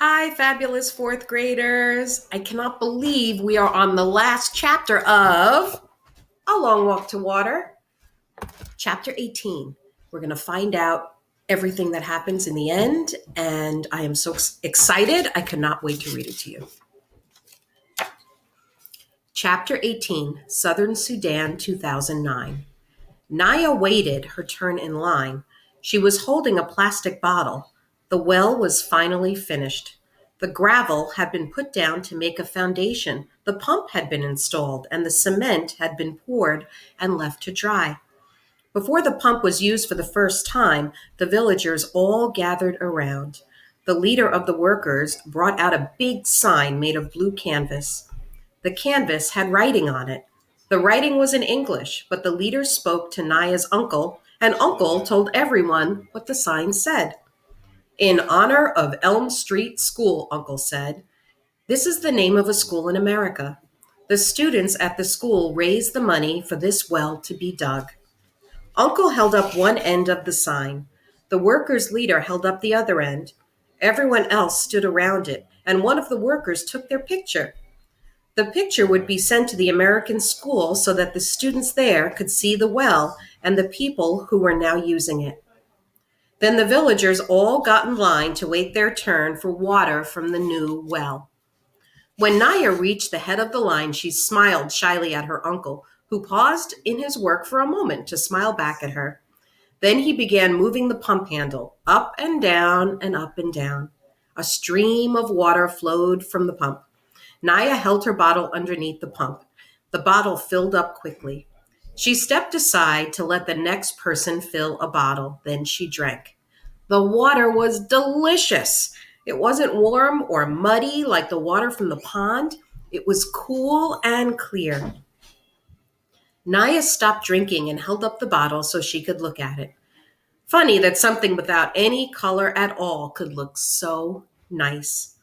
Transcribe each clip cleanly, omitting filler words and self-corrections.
Hi, fabulous fourth graders. I cannot believe we are on the last chapter of A Long Walk to Water, chapter 18. We're going to find out everything that happens in the end, and I am so excited. I cannot wait to read it to you. Chapter 18, Southern Sudan, 2009. Naya waited her turn in line. She was holding a plastic bottle. The well was finally finished. The gravel had been put down to make a foundation. The pump had been installed, and the cement had been poured and left to dry. Before the pump was used for the first time, the villagers all gathered around. The leader of the workers brought out a big sign made of blue canvas. The canvas had writing on it. The writing was in English, but the leader spoke to Naya's uncle, and Uncle told everyone what the sign said. In honor of Elm Street School, Uncle said. This is the name of a school in America. The students at the school raised the money for this well to be dug. Uncle held up one end of the sign. The workers' leader held up the other end. Everyone else stood around it, and one of the workers took their picture. The picture would be sent to the American school so that the students there could see the well and the people who were now using it. Then the villagers all got in line to wait their turn for water from the new well. When Naya reached the head of the line, she smiled shyly at her uncle, who paused in his work for a moment to smile back at her. Then he began moving the pump handle up and down and up and down. A stream of water flowed from the pump. Naya held her bottle underneath the pump. The bottle filled up quickly. She stepped aside to let the next person fill a bottle. Then she drank. The water was delicious. It wasn't warm or muddy like the water from the pond. It was cool and clear. Naya stopped drinking and held up the bottle so she could look at it. Funny that something without any color at all could look so nice.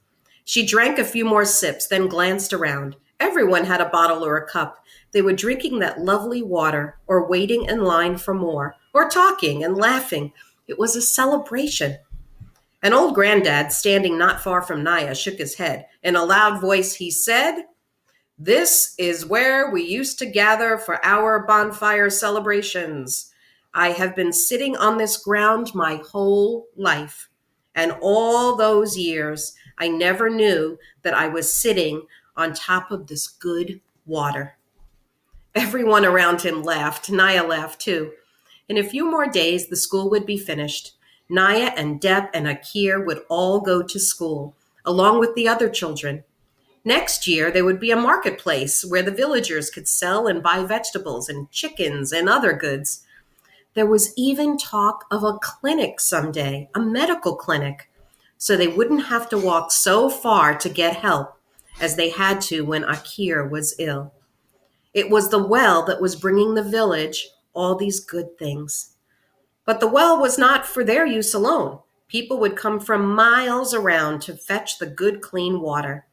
She drank a few more sips, then glanced around. Everyone had a bottle or a cup. They were drinking that lovely water, or waiting in line for more, or talking and laughing. It was a celebration. An old granddad, standing not far from Naya, shook his head. In a loud voice, he said, "This is where we used to gather for our bonfire celebrations. I have been sitting on this ground my whole life. And all those years, I never knew that I was sitting on top of this good water." Everyone around him laughed. Naya laughed too. In a few more days, the school would be finished. Naya and Deb and Akir would all go to school, along with the other children. Next year, there would be a marketplace where the villagers could sell and buy vegetables and chickens and other goods. There was even talk of a clinic someday, a medical clinic, so they wouldn't have to walk so far to get help as they had to when Akir was ill. It was the well that was bringing the village all these good things. But the well was not for their use alone. People would come from miles around to fetch the good, clean water.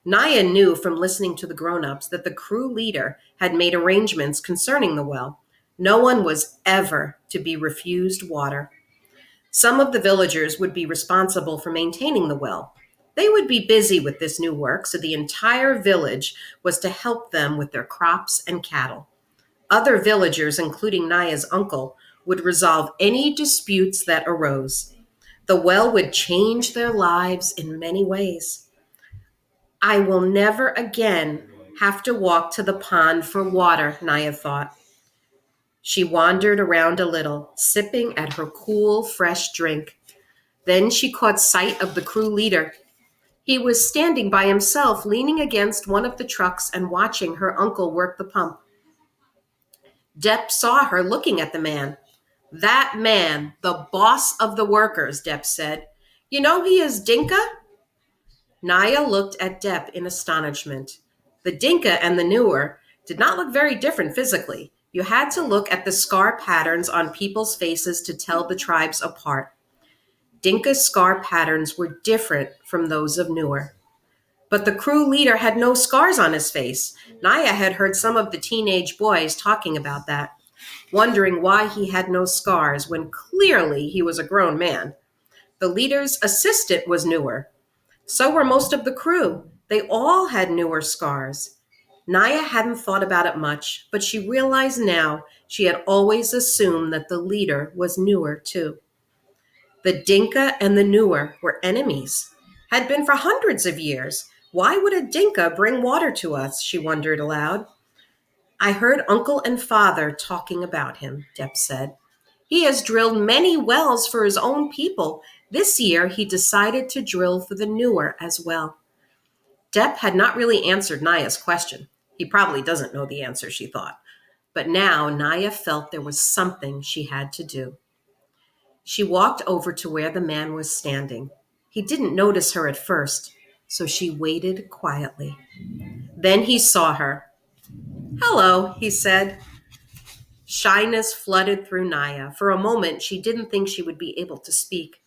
Naya knew from listening to the grown-ups that the crew leader had made arrangements concerning the well. No one was ever to be refused water. Some of the villagers would be responsible for maintaining the well. They would be busy with this new work, so the entire village was to help them with their crops and cattle. Other villagers, including Naya's uncle, would resolve any disputes that arose. The well would change their lives in many ways. I will never again have to walk to the pond for water, Naya thought. She wandered around a little, sipping at her cool, fresh drink. Then she caught sight of the crew leader. He was standing by himself, leaning against one of the trucks and watching her uncle work the pump. Depp saw her looking at the man. "That man, the boss of the workers," Depp said. "You know he is Dinka?" Naya looked at Depp in astonishment. The Dinka and the Newer did not look very different physically. You had to look at the scar patterns on people's faces to tell the tribes apart. Dinka's scar patterns were different from those of Newer. But the crew leader had no scars on his face. Naya had heard some of the teenage boys talking about that, wondering why he had no scars when clearly he was a grown man. The leader's assistant was Newer. So were most of the crew. They all had newer scars. Naya hadn't thought about it much, but she realized now she had always assumed that the leader was newer too. The Dinka and the Newer were enemies, had been for hundreds of years. Why would a Dinka bring water to us? She wondered aloud. I heard Uncle and Father talking about him, Depp said. He has drilled many wells for his own people. This year he decided to drill for the Newer as well. Depp had not really answered Naya's question. He probably doesn't know the answer, she thought. But now Naya felt there was something she had to do. She walked over to where the man was standing. He didn't notice her at first, so she waited quietly. Then he saw her. Hello, he said. Shyness flooded through Naya. For a moment, she didn't think she would be able to speak.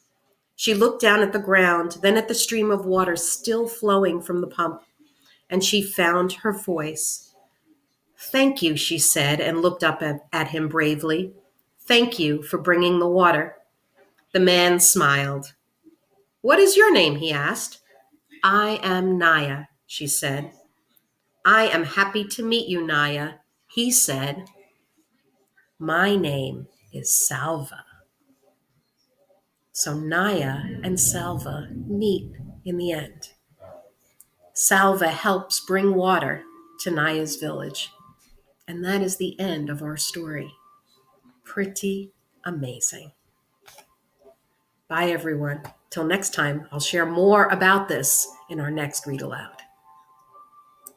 She looked down at the ground, then at the stream of water still flowing from the pump, and she found her voice. Thank you, she said, and looked up at him bravely. Thank you for bringing the water. The man smiled. What is your name? He asked. I am Naya, she said. I am happy to meet you, Naya, he said. My name is Salva. So Naya and Salva meet in the end. Salva helps bring water to Naya's village. And that is the end of our story. Pretty amazing. Bye, everyone. Till next time, I'll share more about this in our next Read Aloud.